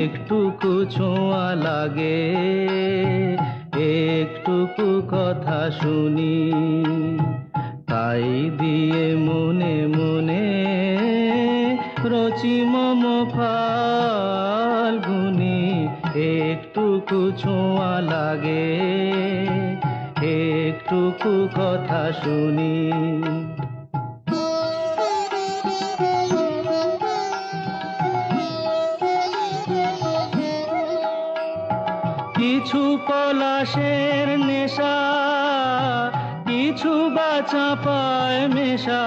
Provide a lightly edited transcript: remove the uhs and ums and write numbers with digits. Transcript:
একটুকু ছোঁয়া লাগে, একটুকু কথা শুনি, তাই দিয়ে মনে মনে রচি মম ফাল্গুনি। একটুকু ছোঁয়া লাগে, একটুকু কথা শুনি। কিছু পলাশের নেশা, কিছু বা চাঁপায় মেশা,